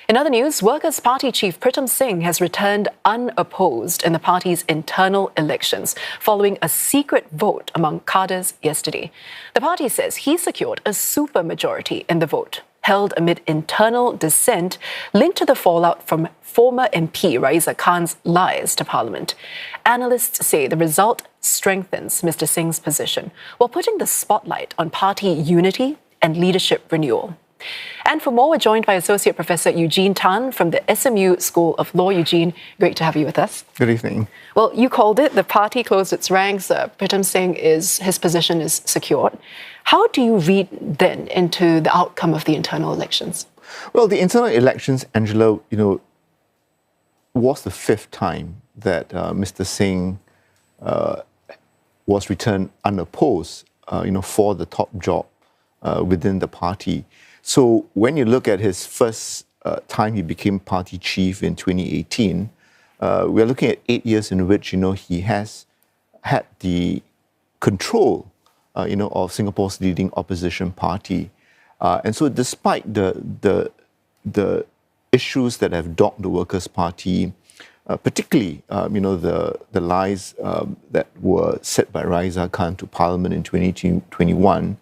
In other news, Workers' Party Chief Pritam Singh has returned unopposed in the party's internal elections following a secret vote among cadres yesterday. The party says he secured a supermajority in the vote, held amid internal dissent linked to the fallout from former MP Raeesah Khan's lies to Parliament. Analysts say the result strengthens Mr Singh's position while putting the spotlight on party unity and leadership renewal. And for more, we're joined by Associate Professor Eugene Tan from the SMU School of Law. Eugene, great to have you with us. Good evening. Well, you called it. The party closed its ranks. Pritam Singh his position is secured. How do you read then into the outcome of the internal elections? Well, the internal elections, Angela, was the fifth time that Mr Singh was returned unopposed, for the top job within the party. So when you look at his first time he became party chief in 2018, we're looking at 8 years in which, he has had the control, of Singapore's leading opposition party. And so despite the issues that have dogged the Workers' Party, particularly, the lies that were said by Raeesah Khan to Parliament in 2021,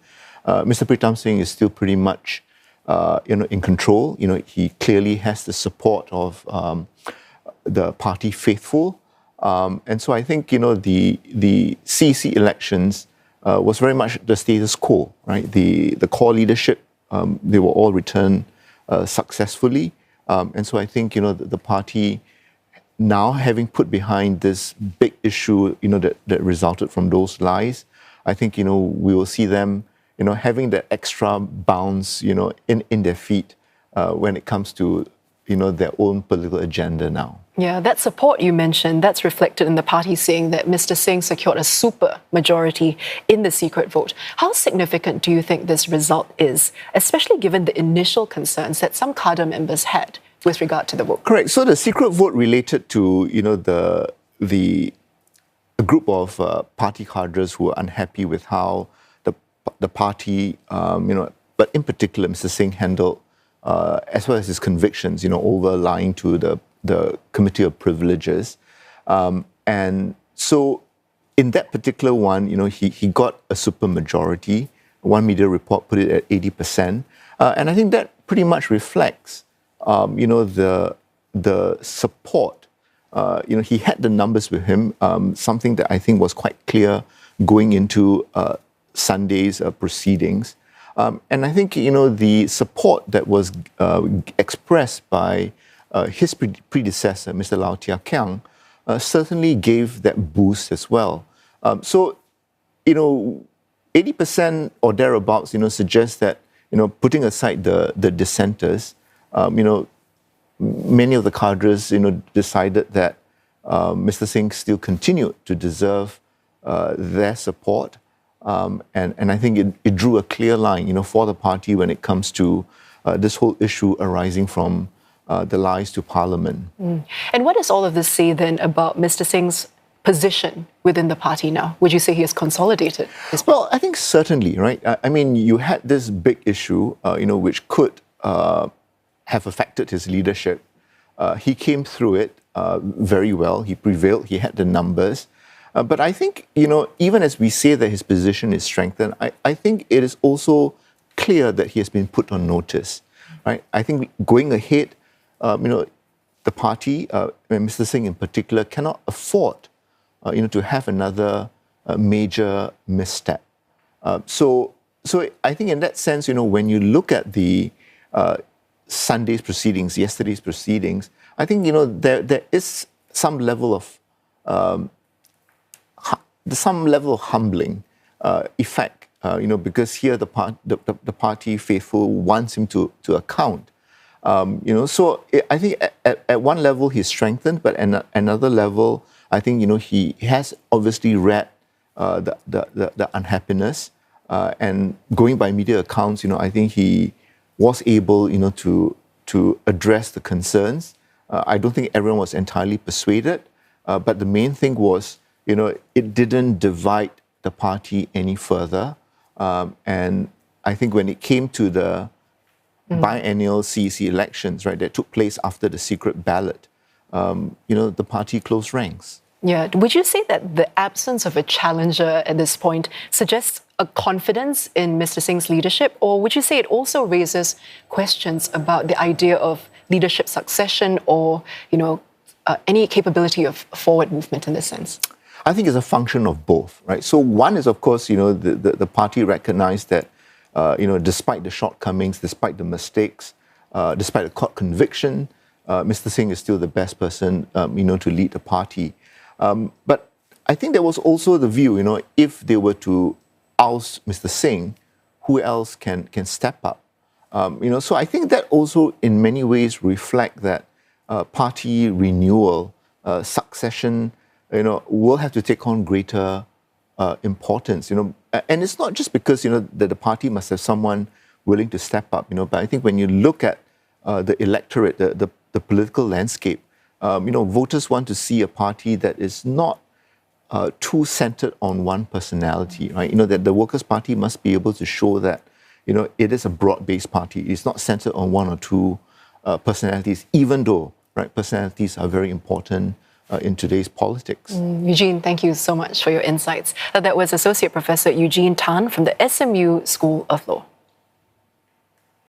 Mr Pritam Singh is still pretty much in control. He clearly has the support of the party faithful. And so I think, the CEC elections was very much the status quo, right? The core leadership, they were all returned successfully. And so I think, the party now having put behind this big issue, that resulted from those lies, I think, we will see them having that extra bounce, in their feet when it comes to, their own political agenda now. Yeah, that support you mentioned, that's reflected in the party saying that Mr Singh secured a super majority in the secret vote. How significant do you think this result is, especially given the initial concerns that some cadre members had with regard to the vote? Correct. So the secret vote related to, a group of party cadres who were unhappy with how the party, but in particular, Mr Singh handled, as well as his convictions, over lying to the Committee of Privileges. And so in that particular one, he got a supermajority. One media report put it at 80%. And I think that pretty much reflects, the support. He had the numbers with him, something that I think was quite clear going into Sunday's proceedings. And I think, the support that was expressed by his predecessor, Mr. Lau Tia Kiang, certainly gave that boost as well. So, 80% or thereabouts, suggests that, putting aside the dissenters, many of the cadres, decided that Mr. Singh still continued to deserve their support. And I think it drew a clear line, for the party when it comes to this whole issue arising from the lies to Parliament. And what does all of this say then about Mr Singh's position within the party now? Would you say he has consolidated his... Well, I think certainly, right? I mean, you had this big issue, which could have affected his leadership. He came through it very well. He prevailed. He had the numbers. But I think, even as we say that his position is strengthened, I think it is also clear that he has been put on notice, right? I think going ahead, the party, Mr Singh in particular, cannot afford, to have another major misstep. So I think in that sense, when you look at the Sunday's proceedings, yesterday's proceedings, I think, there is some level of humbling effect, because here the party faithful wants him to account. So I think at one level he's strengthened, but at another level, I think, he has obviously read the unhappiness, and going by media accounts, I think he was able, to address the concerns. I don't think everyone was entirely persuaded, but the main thing was, it didn't divide the party any further. And I think when it came to the biennial CEC elections, right, that took place after the secret ballot, the party closed ranks. Yeah. Would you say that the absence of a challenger at this point suggests a confidence in Mr. Singh's leadership, or would you say it also raises questions about the idea of leadership succession or, any capability of forward movement in this sense? I think it's a function of both, right? So one is, of course, the party recognized that, despite the shortcomings, despite the mistakes, despite the court conviction, Mr. Singh is still the best person, to lead the party. But I think there was also the view, if they were to oust Mr. Singh, who else can step up? So I think that also in many ways reflect that party renewal, succession, will have to take on greater importance, and it's not just because, that the party must have someone willing to step up, but I think when you look at the electorate, the political landscape, voters want to see a party that is not too centered on one personality, right? That the Workers' Party must be able to show that, it is a broad-based party. It's not centered on one or two personalities, even though, right, personalities are very important in today's politics. Eugene, thank you so much for your insights. That was Associate Professor Eugene Tan from the SMU School of Law.